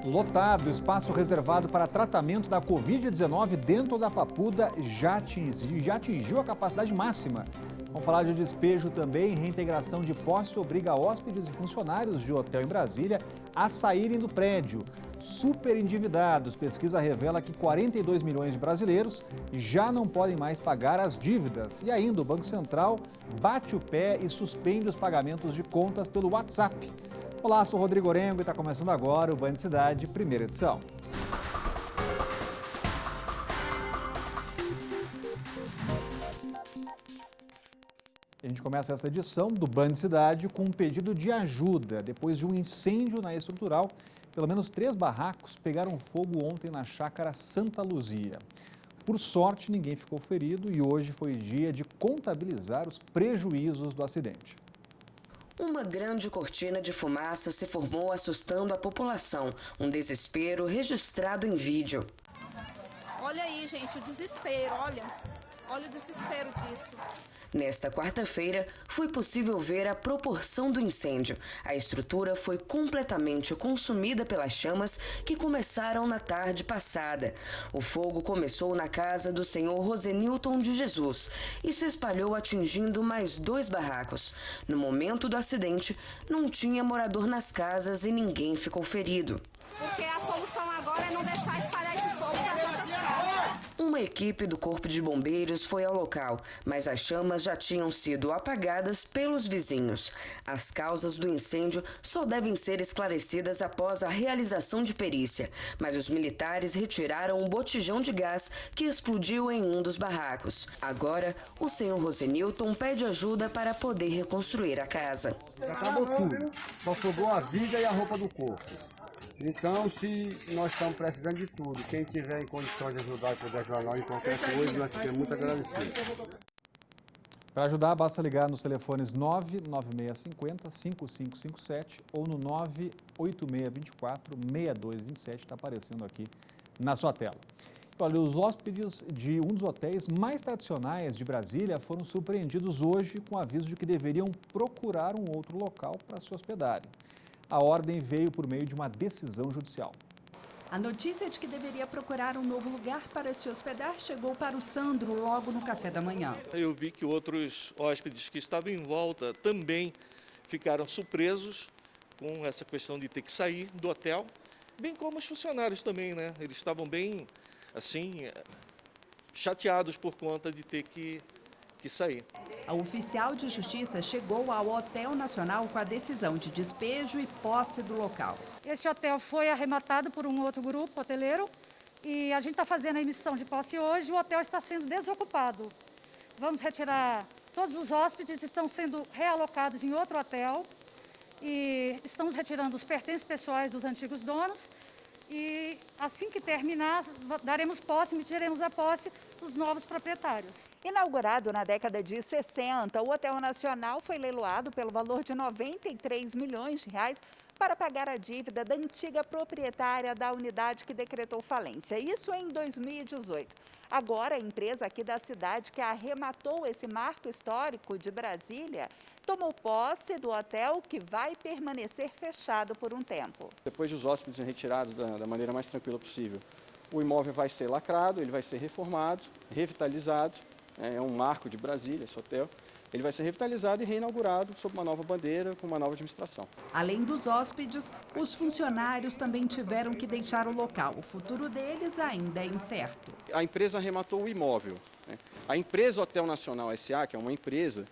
Lotado, o espaço reservado para tratamento da Covid-19 dentro da Papuda já atingiu a capacidade máxima. Vamos falar de despejo também. Reintegração de posse obriga hóspedes e funcionários de hotel em Brasília a saírem do prédio. Super endividados. Pesquisa revela que 42 milhões de brasileiros já não podem mais pagar as dívidas. E ainda o Banco Central bate o pé e suspende os pagamentos de contas pelo WhatsApp. Olá, sou Rodrigo Orengo e está começando agora o Band Cidade, primeira edição. A gente começa essa edição do Band Cidade com um pedido de ajuda. Depois de um incêndio na estrutural, pelo menos 3 barracos pegaram fogo ontem na chácara Santa Luzia. Por sorte, ninguém ficou ferido e hoje foi dia de contabilizar os prejuízos do acidente. Uma grande cortina de fumaça se formou assustando a população. Um desespero registrado em vídeo. Olha aí, gente, o desespero, olha o desespero disso. Nesta quarta-feira, foi possível ver a proporção do incêndio. A estrutura foi completamente consumida pelas chamas que começaram na tarde passada. O fogo começou na casa do senhor Rosenilton de Jesus e se espalhou atingindo mais 2 barracos. No momento do acidente, não tinha morador nas casas e ninguém ficou ferido. Porque a solução agora é não deixar espalhar esse fogo para outras casas. Uma equipe do Corpo de Bombeiros foi ao local, mas as chamas já tinham sido apagadas pelos vizinhos. As causas do incêndio só devem ser esclarecidas após a realização de perícia, mas os militares retiraram um botijão de gás que explodiu em um dos barracos. Agora, o senhor Rosenilton pede ajuda para poder reconstruir a casa. Acabou tudo, só sobrou a vida e a roupa do corpo. Então, se nós estamos precisando de tudo, quem tiver em condições de ajudar e puder ajudar nós em qualquer coisa, nós ficamos muito agradecidos. Para ajudar, basta ligar nos telefones 99650-5557 ou no 98624-6227, está aparecendo aqui na sua tela. Olha, os hóspedes de um dos hotéis mais tradicionais de Brasília foram surpreendidos hoje com o aviso de que deveriam procurar um outro local para se hospedarem. A ordem veio por meio de uma decisão judicial. A notícia de que deveria procurar um novo lugar para se hospedar chegou para o Sandro logo no café da manhã. Eu vi que outros hóspedes que estavam em volta também ficaram surpresos com essa questão de ter que sair do hotel, bem como os funcionários também, né? Eles estavam bem, assim, chateados por conta de ter que sair. A oficial de justiça chegou ao Hotel Nacional com a decisão de despejo e posse do local. Esse hotel foi arrematado por um outro grupo hoteleiro e a gente está fazendo a emissão de posse hoje. O hotel está sendo desocupado. Vamos retirar, todos os hóspedes estão sendo realocados em outro hotel e estamos retirando os pertences pessoais dos antigos donos. E assim que terminar, daremos posse, emitiremos a posse dos novos proprietários. Inaugurado na década de 60, o Hotel Nacional foi leiloado pelo valor de 93 milhões de reais para pagar a dívida da antiga proprietária da unidade que decretou falência. Isso em 2018. Agora, a empresa aqui da cidade que arrematou esse marco histórico de Brasília tomou posse do hotel que vai permanecer fechado por um tempo. Depois dos hóspedes serem retirados da maneira mais tranquila possível, o imóvel vai ser lacrado, ele vai ser reformado, revitalizado, é um marco de Brasília esse hotel. Ele vai ser revitalizado e reinaugurado sob uma nova bandeira, com uma nova administração. Além dos hóspedes, os funcionários também tiveram que deixar o local. O futuro deles ainda é incerto. A empresa arrematou o imóvel, né? A empresa Hotel Nacional S.A., que é uma empresa,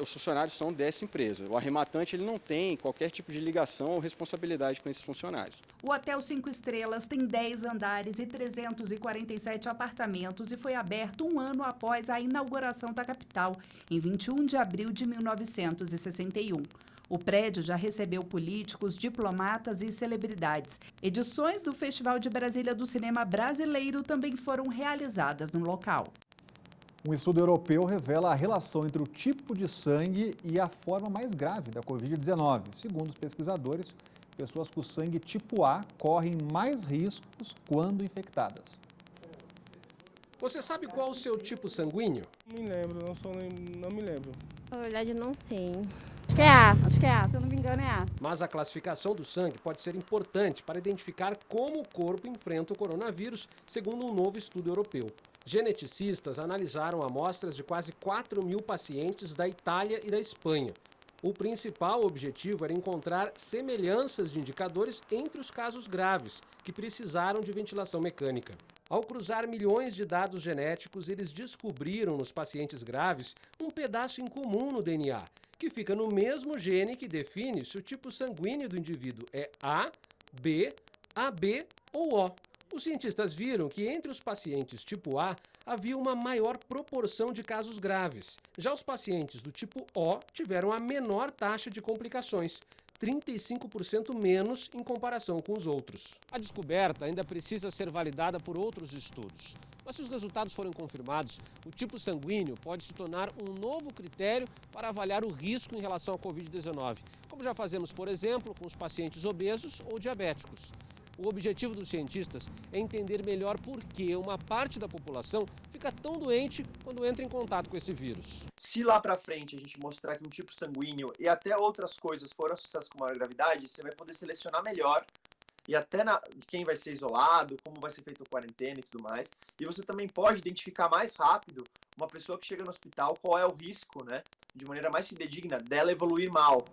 os funcionários são dessa empresa. O arrematante ele não tem qualquer tipo de ligação ou responsabilidade com esses funcionários. O Hotel 5 Estrelas tem 10 andares e 347 apartamentos e foi aberto um ano após a inauguração da capital, em 21 de abril de 1961. O prédio já recebeu políticos, diplomatas e celebridades. Edições do Festival de Brasília do Cinema Brasileiro também foram realizadas no local. Um estudo europeu revela a relação entre o tipo de sangue e a forma mais grave da Covid-19. Segundo os pesquisadores, pessoas com sangue tipo A correm mais riscos quando infectadas. Você sabe qual o seu tipo sanguíneo? Não me lembro, não me lembro. Na verdade, não sei. Acho que é A, se eu não me engano. engano é A. Mas a classificação do sangue pode ser importante para identificar como o corpo enfrenta o coronavírus, segundo um novo estudo europeu. Geneticistas analisaram amostras de quase 4.000 pacientes da Itália e da Espanha. O principal objetivo era encontrar semelhanças de indicadores entre os casos graves, que precisaram de ventilação mecânica. Ao cruzar milhões de dados genéticos, eles descobriram nos pacientes graves um pedaço em comum no DNA, que fica no mesmo gene que define se o tipo sanguíneo do indivíduo é A, B, AB ou O. Os cientistas viram que entre os pacientes tipo A havia uma maior proporção de casos graves. Já os pacientes do tipo O tiveram a menor taxa de complicações, 35% menos em comparação com os outros. A descoberta ainda precisa ser validada por outros estudos. Mas se os resultados forem confirmados, o tipo sanguíneo pode se tornar um novo critério para avaliar o risco em relação à Covid-19, como já fazemos, por exemplo, com os pacientes obesos ou diabéticos. O objetivo dos cientistas é entender melhor por que uma parte da população fica tão doente quando entra em contato com esse vírus. Se lá pra frente a gente mostrar que um tipo sanguíneo e até outras coisas foram associadas com maior gravidade, você vai poder selecionar melhor e até quem vai ser isolado, como vai ser feita a quarentena e tudo mais. E você também pode identificar mais rápido uma pessoa que chega no hospital, qual é o risco, né, de maneira mais fidedigna, dela evoluir mal.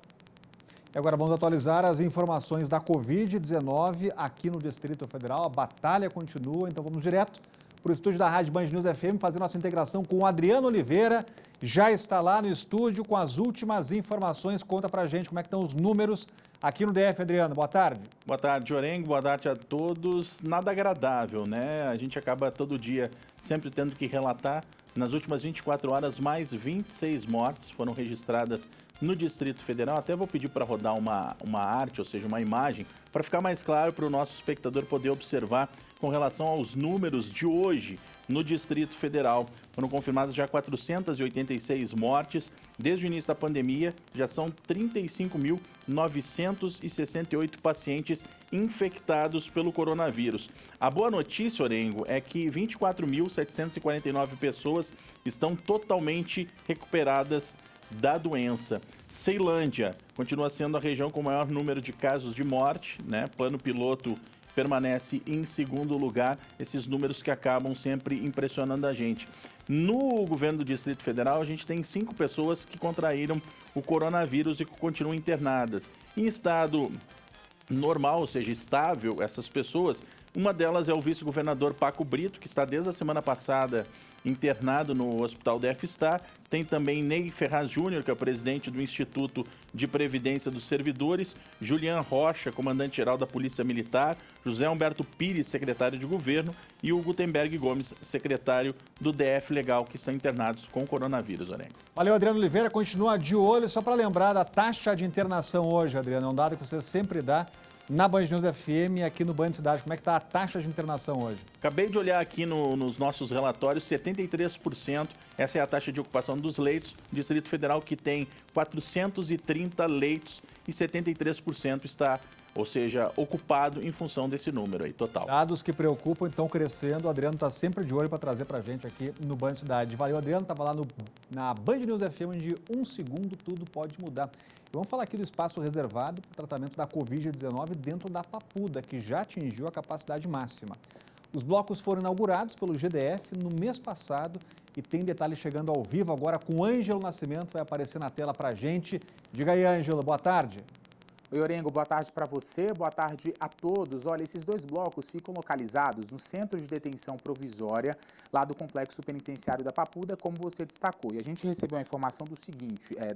E agora vamos atualizar as informações da Covid-19 aqui no Distrito Federal. A batalha continua, então vamos direto para o estúdio da Rádio Band News FM, fazer nossa integração com o Adriano Oliveira. Já está lá no estúdio com as últimas informações. Conta pra gente como é que estão os números aqui no DF, Adriano. Boa tarde. Boa tarde, Orengo. Boa tarde a todos. Nada agradável, né? A gente acaba todo dia sempre tendo que relatar. Nas últimas 24 horas, mais 26 mortes foram registradas no Distrito Federal. Até vou pedir para rodar uma arte, ou seja, uma imagem, para ficar mais claro para o nosso espectador poder observar com relação aos números de hoje no Distrito Federal. Foram confirmadas já 486 mortes. Desde o início da pandemia, já são 35.968 pacientes infectados pelo coronavírus. A boa notícia, Orengo, é que 24.749 pessoas estão totalmente recuperadas da doença. Ceilândia continua sendo a região com o maior número de casos de morte, né? Plano piloto permanece em segundo lugar, esses números que acabam sempre impressionando a gente. No governo do Distrito Federal, a gente tem 5 pessoas que contraíram o coronavírus e que continuam internadas. Em estado normal, ou seja, estável, essas pessoas, uma delas é o vice-governador Paco Brito, que está desde a semana passada internado no Hospital DF-Star. Tem também Ney Ferraz Júnior, que é o presidente do Instituto de Previdência dos Servidores, Julian Rocha, comandante-geral da Polícia Militar, José Humberto Pires, secretário de Governo, e o Gutenberg Gomes, secretário do DF Legal, que estão internados com coronavírus, Orengo. Valeu, Adriano Oliveira. Continua de olho, só para lembrar da taxa de internação hoje, Adriano, é um dado que você sempre dá na Band News FM e aqui no Band Cidade. Como é que está a taxa de internação hoje? Acabei de olhar aqui nos nossos relatórios, 73%. Essa é a taxa de ocupação dos leitos. Distrito Federal que tem 430 leitos e 73% está, ou seja, ocupado em função desse número aí, total. Dados que preocupam, então, crescendo. O Adriano está sempre de olho para trazer para a gente aqui no Band Cidade. Valeu, Adriano. Estava lá na Band News FM, onde um segundo tudo pode mudar. E vamos falar aqui do espaço reservado para o tratamento da Covid-19 dentro da Papuda, que já atingiu a capacidade máxima. Os blocos foram inaugurados pelo GDF no mês passado e tem detalhes chegando ao vivo agora com o Ângelo Nascimento, vai aparecer na tela para a gente. Diga aí, Ângelo, boa tarde. Oi, Orengo, boa tarde para você, boa tarde a todos. Olha, esses 2 blocos ficam localizados no Centro de Detenção Provisória, lá do Complexo Penitenciário da Papuda, como você destacou. E a gente recebeu a informação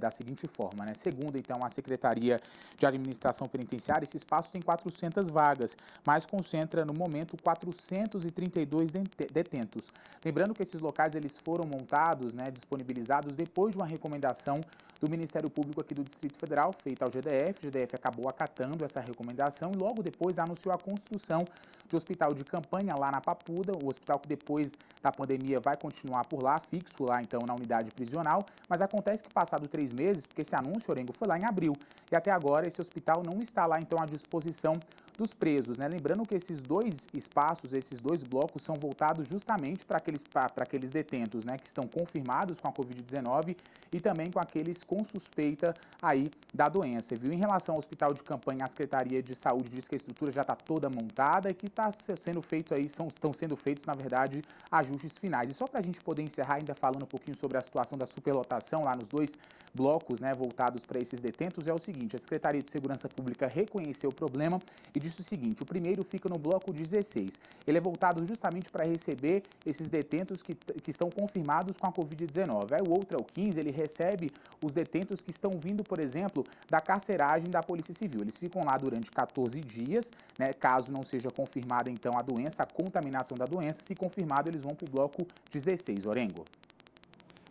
da seguinte forma, né? Segundo, então, a Secretaria de Administração Penitenciária, esse espaço tem 400 vagas, mas concentra, no momento, 432 detentos. Lembrando que esses locais, eles foram montados, né, disponibilizados depois de uma recomendação do Ministério Público aqui do Distrito Federal, feita ao GDF. O GDF acabou acatando essa recomendação e logo depois anunciou a construção de hospital de campanha lá na Papuda, o hospital que depois da pandemia vai continuar por lá, fixo lá então na unidade prisional, mas acontece que passado 3 meses, porque esse anúncio, Orengo, foi lá em abril, e até agora esse hospital não está lá então à disposição dos presos, né? Lembrando que esses dois espaços, esses dois blocos são voltados justamente para aqueles detentos, né, que estão confirmados com a Covid-19 e também com aqueles com suspeita aí da doença, viu? Em relação ao hospital de campanha, a Secretaria de Saúde diz que a estrutura já está toda montada e que estão sendo feitos, na verdade, ajustes finais. E só para a gente poder encerrar, ainda falando um pouquinho sobre a situação da superlotação lá nos dois blocos, né, voltados para esses detentos, é o seguinte: a Secretaria de Segurança Pública reconheceu o problema e disse o seguinte: o primeiro fica no bloco 16. Ele é voltado justamente para receber esses detentos que estão confirmados com a Covid-19. Aí o outro é o 15, ele recebe os detentos que estão vindo, por exemplo, da carceragem da Polícia Civil. Eles ficam lá durante 14 dias, né, caso não seja confirmada então a doença, a contaminação da doença. Se confirmado, eles vão para o bloco 16. Orengo.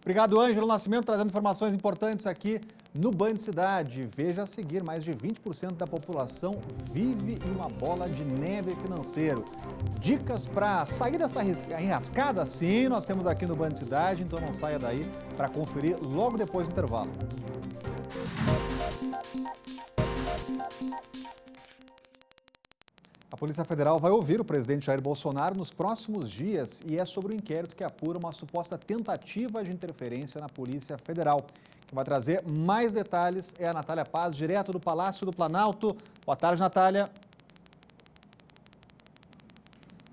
Obrigado, Ângelo Nascimento, trazendo informações importantes aqui no Band Cidade. Veja a seguir, mais de 20% da população vive em uma bola de neve financeiro. Dicas para sair dessa enrascada? Sim, nós temos aqui no Band Cidade, então não saia daí para conferir logo depois do intervalo. A Polícia Federal vai ouvir o presidente Jair Bolsonaro nos próximos dias e é sobre o inquérito que apura uma suposta tentativa de interferência na Polícia Federal. Quem vai trazer mais detalhes é a Natália Paz, direto do Palácio do Planalto. Boa tarde, Natália.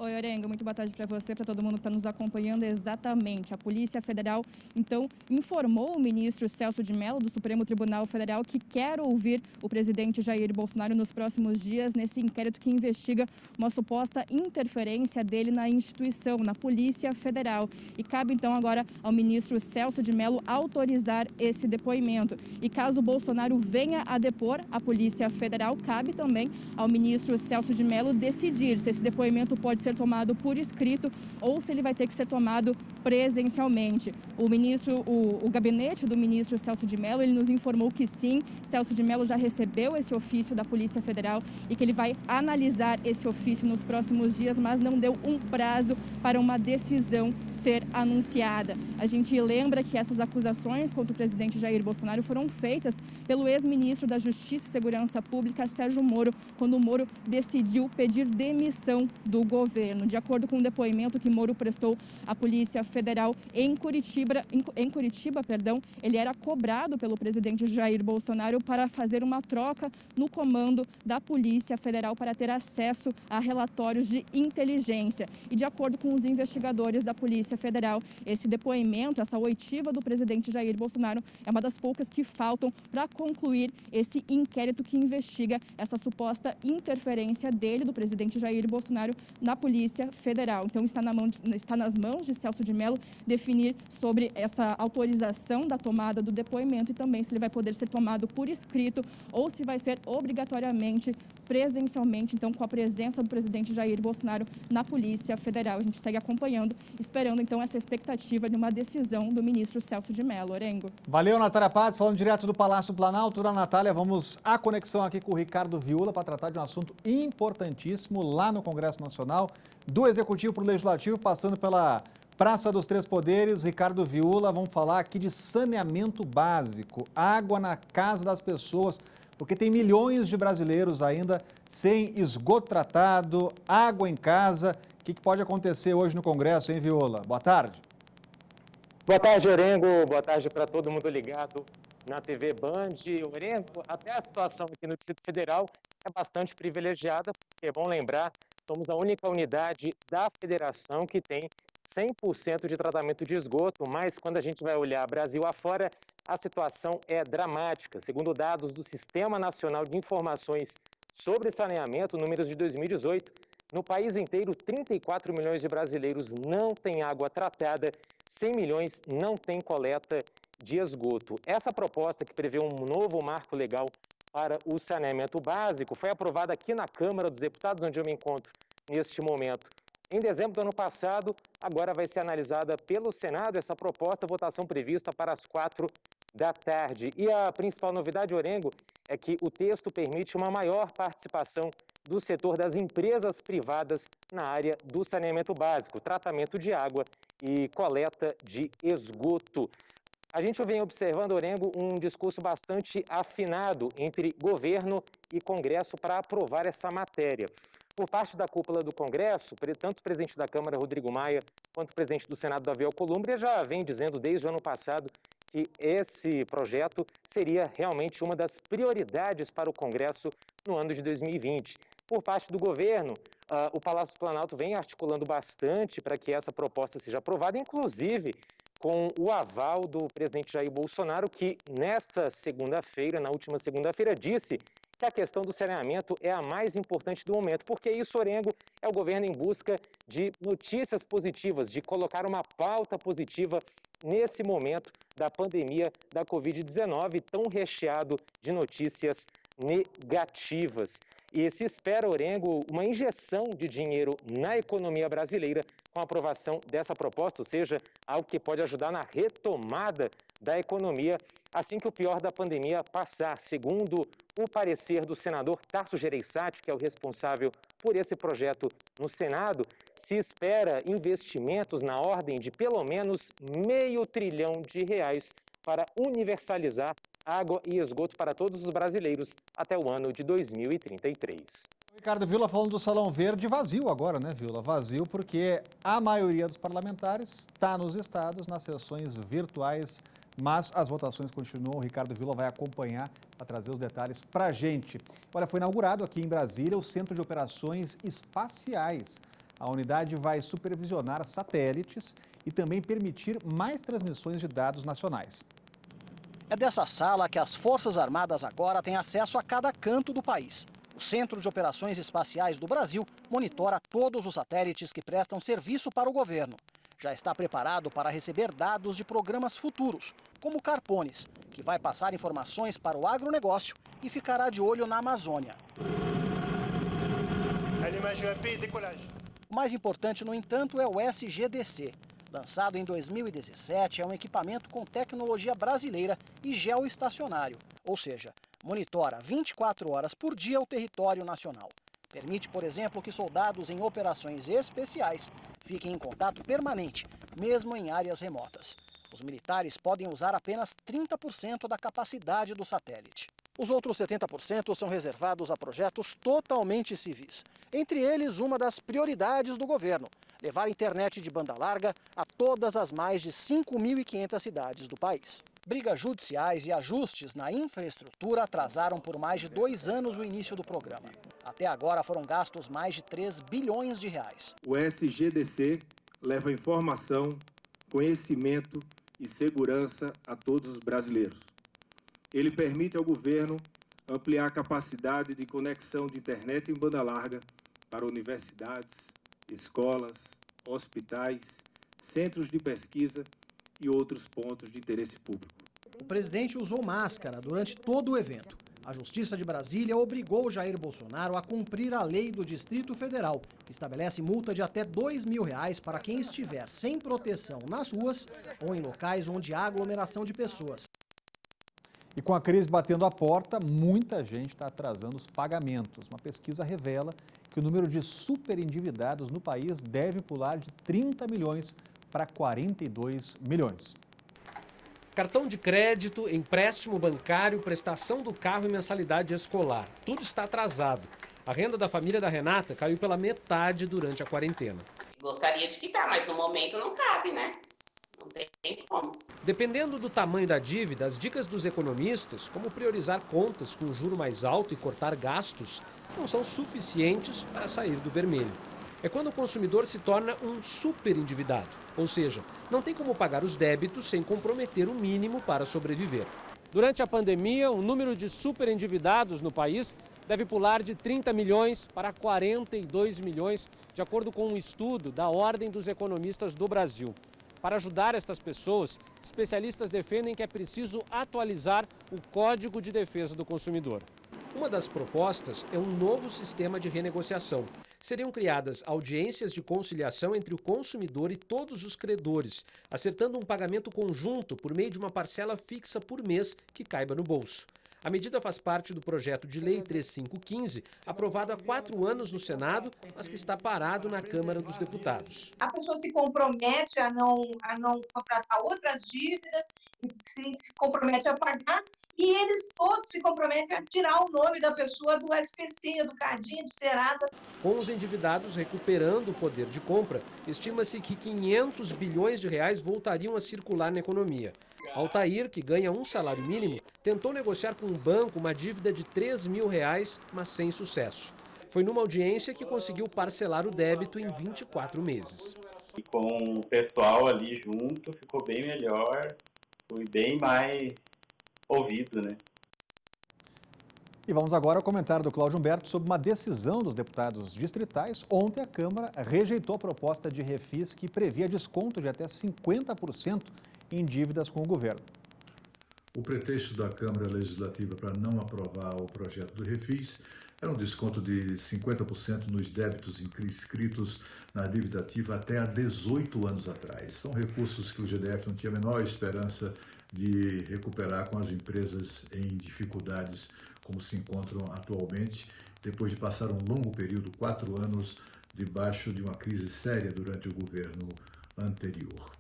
Oi, Orengo, muito boa tarde para você, para todo mundo que está nos acompanhando. Exatamente, a Polícia Federal, então, informou o ministro Celso de Mello, do Supremo Tribunal Federal, que quer ouvir o presidente Jair Bolsonaro nos próximos dias nesse inquérito que investiga uma suposta interferência dele na instituição, na Polícia Federal. E cabe, então, agora ao ministro Celso de Mello autorizar esse depoimento. E caso Bolsonaro venha a depor a Polícia Federal, cabe também ao ministro Celso de Mello decidir se esse depoimento pode ser tomado por escrito ou se ele vai ter que ser tomado presencialmente. O gabinete do ministro Celso de Mello, ele nos informou que sim, Celso de Mello já recebeu esse ofício da Polícia Federal e que ele vai analisar esse ofício nos próximos dias, mas não deu um prazo para uma decisão ser anunciada. A gente lembra que essas acusações contra o presidente Jair Bolsonaro foram feitas pelo ex-ministro da Justiça e Segurança Pública, Sérgio Moro, quando o Moro decidiu pedir demissão do governo. De acordo com o depoimento que Moro prestou à Polícia Federal em Curitiba, ele era cobrado pelo presidente Jair Bolsonaro para fazer uma troca no comando da Polícia Federal para ter acesso a relatórios de inteligência. E de acordo com os investigadores da Polícia Federal, esse depoimento, essa oitiva do presidente Jair Bolsonaro é uma das poucas que faltam para concluir esse inquérito que investiga essa suposta interferência dele, do presidente Jair Bolsonaro, na Polícia Federal. Então está nas mãos de Celso de Mello definir sobre essa autorização da tomada do depoimento e também se ele vai poder ser tomado por escrito ou se vai ser obrigatoriamente presencialmente, então com a presença do presidente Jair Bolsonaro na Polícia Federal. A gente segue acompanhando, esperando então essa expectativa de uma decisão do ministro Celso de Mello. Orengo. Valeu, Natália Paz, falando direto do Palácio Planalto. Natália, vamos à conexão aqui com o Ricardo Viúla para tratar de um assunto importantíssimo lá no Congresso Nacional, do Executivo para o Legislativo, passando pela Praça dos Três Poderes. Ricardo Viúla, vamos falar aqui de saneamento básico, água na casa das pessoas, porque tem milhões de brasileiros ainda sem esgoto tratado, água em casa. O que pode acontecer hoje no Congresso, hein, Viúla? Boa tarde. Boa tarde, Orengo. Boa tarde para todo mundo ligado na TV Band. Orengo, até a situação aqui no Distrito Federal é bastante privilegiada, porque é bom lembrar, somos a única unidade da federação que tem 100% de tratamento de esgoto, mas quando a gente vai olhar Brasil afora, a situação é dramática. Segundo dados do Sistema Nacional de Informações sobre Saneamento, números de 2018, no país inteiro, 34 milhões de brasileiros não têm água tratada, 100 milhões não têm coleta de esgoto. Essa proposta, que prevê um novo marco legal para o saneamento básico, foi aprovada aqui na Câmara dos Deputados, onde eu me encontro neste momento. Em dezembro do ano passado, agora vai ser analisada pelo Senado essa proposta, votação prevista para as 4 da tarde. E a principal novidade, Orengo, é que o texto permite uma maior participação do setor das empresas privadas na área do saneamento básico, tratamento de água e coleta de esgoto. A gente vem observando, Orengo, um discurso bastante afinado entre governo e Congresso para aprovar essa matéria. Por parte da cúpula do Congresso, tanto o presidente da Câmara, Rodrigo Maia, quanto o presidente do Senado, Davi Alcolumbre, já vem dizendo desde o ano passado que esse projeto seria realmente uma das prioridades para o Congresso no ano de 2020. Por parte do governo, o Palácio do Planalto vem articulando bastante para que essa proposta seja aprovada, inclusive com o aval do presidente Jair Bolsonaro, que na última segunda-feira, disse que a questão do saneamento é a mais importante do momento. Porque isso, Orengo, é o governo em busca de notícias positivas, de colocar uma pauta positiva nesse momento da pandemia da Covid-19, tão recheado de notícias negativas. E se espera, Orengo, uma injeção de dinheiro na economia brasileira com a aprovação dessa proposta, ou seja, algo que pode ajudar na retomada da economia assim que o pior da pandemia passar. Segundo o parecer do senador Tasso Gereissati, que é o responsável por esse projeto no Senado, se espera investimentos na ordem de pelo menos R$500 bilhão para universalizar água e esgoto para todos os brasileiros até o ano de 2033. Ricardo Villa falando do Salão Verde vazio agora, né, Villa? Vazio porque a maioria dos parlamentares está nos estados, nas sessões virtuais, mas as votações continuam. O Ricardo Villa vai acompanhar para trazer os detalhes para a gente. Olha, foi inaugurado aqui em Brasília o Centro de Operações Espaciais. A unidade vai supervisionar satélites e também permitir mais transmissões de dados nacionais. É dessa sala que as Forças Armadas agora têm acesso a cada canto do país. O Centro de Operações Espaciais do Brasil monitora todos os satélites que prestam serviço para o governo. Já está preparado para receber dados de programas futuros, como o Carpones, que vai passar informações para o agronegócio e ficará de olho na Amazônia. O mais importante, no entanto, é o SGDC. Lançado em 2017, é um equipamento com tecnologia brasileira e geoestacionário, ou seja, monitora 24 horas por dia o território nacional. Permite, por exemplo, que soldados em operações especiais fiquem em contato permanente, mesmo em áreas remotas. Os militares podem usar apenas 30% da capacidade do satélite. Os outros 70% são reservados a projetos totalmente civis. Entre eles, uma das prioridades do governo: levar internet de banda larga a todas as mais de 5.500 cidades do país. Brigas judiciais e ajustes na infraestrutura atrasaram por mais de 2 anos o início do programa. Até agora foram gastos mais de R$3 bilhões. O SGDC leva informação, conhecimento e segurança a todos os brasileiros. Ele permite ao governo ampliar a capacidade de conexão de internet em banda larga para universidades, escolas, hospitais, centros de pesquisa e outros pontos de interesse público. O presidente usou máscara durante todo o evento. A Justiça de Brasília obrigou Jair Bolsonaro a cumprir a lei do Distrito Federal, que estabelece multa de até R$2.000 para quem estiver sem proteção nas ruas ou em locais onde há aglomeração de pessoas. E com a crise batendo a porta, muita gente está atrasando os pagamentos. Uma pesquisa revela que o número de superendividados no país deve pular de 30 milhões para 42 milhões. Cartão de crédito, empréstimo bancário, prestação do carro e mensalidade escolar. Tudo está atrasado. A renda da família da Renata caiu pela metade durante a quarentena. Gostaria de quitar, mas no momento não cabe, né? Não tem como. Dependendo do tamanho da dívida, as dicas dos economistas, como priorizar contas com juro mais alto e cortar gastos, não são suficientes para sair do vermelho. É quando o consumidor se torna um superendividado, ou seja, não tem como pagar os débitos sem comprometer o mínimo para sobreviver. Durante a pandemia, o número de superendividados no país deve pular de 30 milhões para 42 milhões, de acordo com um estudo da Ordem dos Economistas do Brasil. Para ajudar estas pessoas, especialistas defendem que é preciso atualizar o Código de Defesa do Consumidor. Uma das propostas é um novo sistema de renegociação. Seriam criadas audiências de conciliação entre o consumidor e todos os credores, acertando um pagamento conjunto por meio de uma parcela fixa por mês que caiba no bolso. A medida faz parte do projeto de lei 3515, aprovado há 4 anos no Senado, mas que está parado na Câmara dos Deputados. A pessoa se compromete a não contratar outras dívidas, se compromete a pagar, e eles todos se comprometem a tirar o nome da pessoa do SPC, do Cadinho, do Serasa. Com os endividados recuperando o poder de compra, estima-se que 500 bilhões de reais voltariam a circular na economia. Altair, que ganha um salário mínimo, tentou negociar com um banco uma dívida de R$3 mil, mas sem sucesso. Foi numa audiência que conseguiu parcelar o débito em 24 meses. E com o pessoal ali junto, ficou bem melhor, foi bem mais ouvido, né? E vamos agora ao comentário do Cláudio Humberto sobre uma decisão dos deputados distritais. Ontem a Câmara rejeitou a proposta de refis que previa desconto de até 50% em dívidas com o governo. O pretexto da Câmara Legislativa para não aprovar o projeto do refis era um desconto de 50% nos débitos inscritos na dívida ativa até há 18 anos atrás. São recursos que o GDF não tinha a menor esperança de recuperar com as empresas em dificuldades como se encontram atualmente, depois de passar um longo período, 4 anos, debaixo de uma crise séria durante o governo anterior.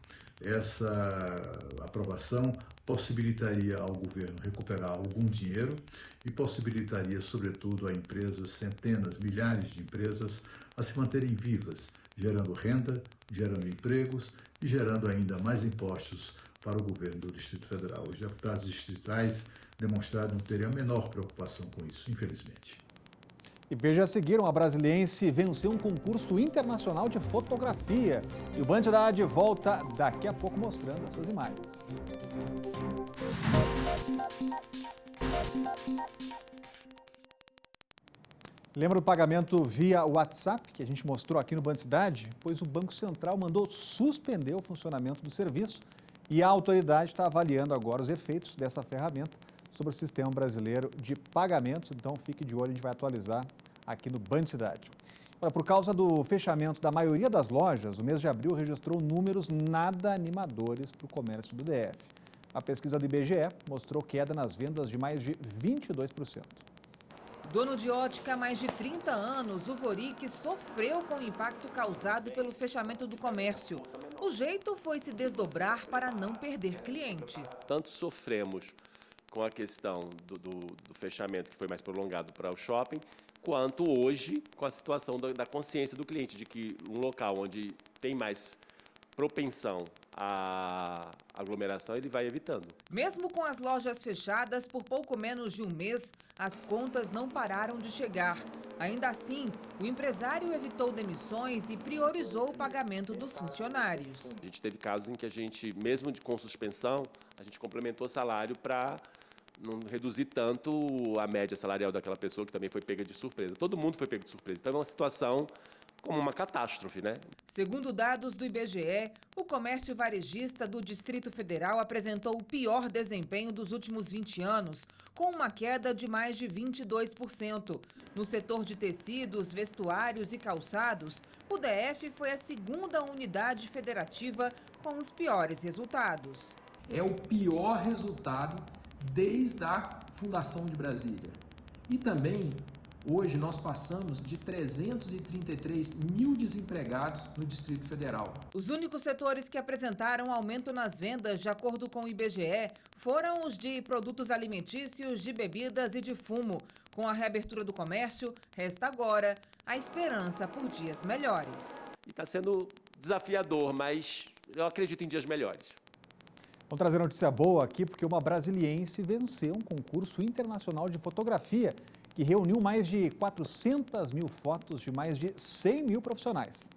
Essa aprovação possibilitaria ao governo recuperar algum dinheiro e possibilitaria, sobretudo, a empresas, centenas, milhares de empresas, a se manterem vivas, gerando renda, gerando empregos e gerando ainda mais impostos para o governo do Distrito Federal. Os deputados distritais demonstraram não terem a menor preocupação com isso, infelizmente. E veja a seguir, uma brasiliense venceu um concurso internacional de fotografia. E o Bandidade volta daqui a pouco mostrando essas imagens. Lembra do pagamento via WhatsApp que a gente mostrou aqui no Bandidade? Pois o Banco Central mandou suspender o funcionamento do serviço e a autoridade está avaliando agora os efeitos dessa ferramenta sobre o sistema brasileiro de pagamentos. Então fique de olho, a gente vai atualizar aqui no Bandidade. Olha, por causa do fechamento da maioria das lojas, o mês de abril registrou números nada animadores para o comércio do DF. A pesquisa do IBGE mostrou queda nas vendas de mais de 22%. Dono de ótica há mais de 30 anos, o Vorick sofreu com o impacto causado pelo fechamento do comércio. O jeito foi se desdobrar para não perder clientes. Tanto sofremos com a questão do fechamento, que foi mais prolongado para o shopping, quanto hoje com a situação da consciência do cliente, de que um local onde tem mais propensão à aglomeração, ele vai evitando. Mesmo com as lojas fechadas por pouco menos de um mês, as contas não pararam de chegar. Ainda assim, o empresário evitou demissões e priorizou o pagamento dos funcionários. A gente teve casos em que a gente, mesmo com suspensão, a gente complementou o salário para não reduzir tanto a média salarial daquela pessoa que também foi pega de surpresa. Todo mundo foi pego de surpresa. Então é uma situação como uma catástrofe, né? Segundo dados do IBGE, o comércio varejista do Distrito Federal apresentou o pior desempenho dos últimos 20 anos, com uma queda de mais de 22%. No setor de tecidos, vestuários e calçados, o DF foi a segunda unidade federativa com os piores resultados. É o pior resultado desde a fundação de Brasília. E também, hoje, nós passamos de 333 mil desempregados no Distrito Federal. Os únicos setores que apresentaram aumento nas vendas, de acordo com o IBGE, foram os de produtos alimentícios, de bebidas e de fumo. Com a reabertura do comércio, resta agora a esperança por dias melhores. E está sendo desafiador, mas eu acredito em dias melhores. Vamos trazer notícia boa aqui, porque uma brasiliense venceu um concurso internacional de fotografia que reuniu mais de 400 mil fotos de mais de 100 mil profissionais.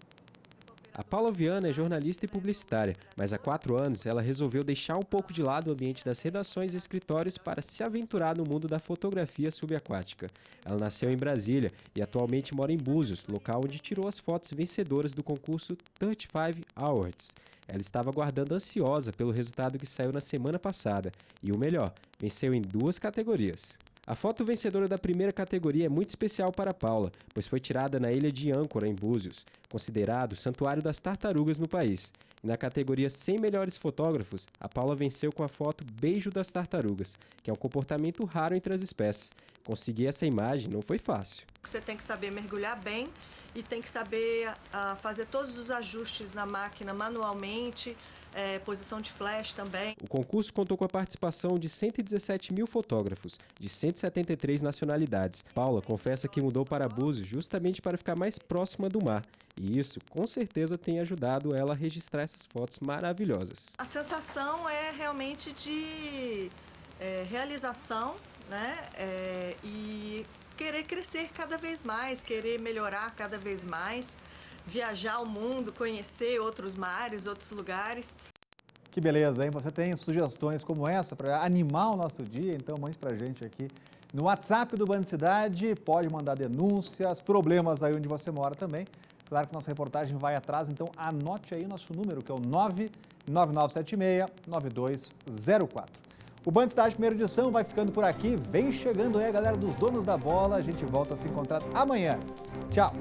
A Paula Viana é jornalista e publicitária, mas há 4 anos ela resolveu deixar um pouco de lado o ambiente das redações e escritórios para se aventurar no mundo da fotografia subaquática. Ela nasceu em Brasília e atualmente mora em Búzios, local onde tirou as fotos vencedoras do concurso 35 Awards. Ela estava aguardando ansiosa pelo resultado que saiu na semana passada e, o melhor, venceu em 2 categorias. A foto vencedora da primeira categoria é muito especial para Paula, pois foi tirada na ilha de Âncora, em Búzios, considerado o santuário das tartarugas no país. E na categoria 100 melhores fotógrafos, a Paula venceu com a foto Beijo das Tartarugas, que é um comportamento raro entre as espécies. Conseguir essa imagem não foi fácil. Você tem que saber mergulhar bem e tem que saber fazer todos os ajustes na máquina manualmente, posição de flash também. O concurso contou com a participação de 117 mil fotógrafos, de 173 nacionalidades. Paula confessa que mudou para Búzios justamente para ficar mais próxima do mar. E isso, com certeza, tem ajudado ela a registrar essas fotos maravilhosas. A sensação é realmente de realização, né? E querer crescer cada vez mais, querer melhorar cada vez mais, viajar o mundo, conhecer outros mares, outros lugares. Que beleza, hein? Você tem sugestões como essa para animar o nosso dia? Então mande pra gente aqui no WhatsApp do Band Cidade, pode mandar denúncias, problemas aí onde você mora também. Claro que nossa reportagem vai atrás, então anote aí o nosso número, que é o 99976-9204. O Band Cidade Primeira Edição vai ficando por aqui. Vem chegando aí a galera dos Donos da Bola. A gente volta a se encontrar amanhã. Tchau!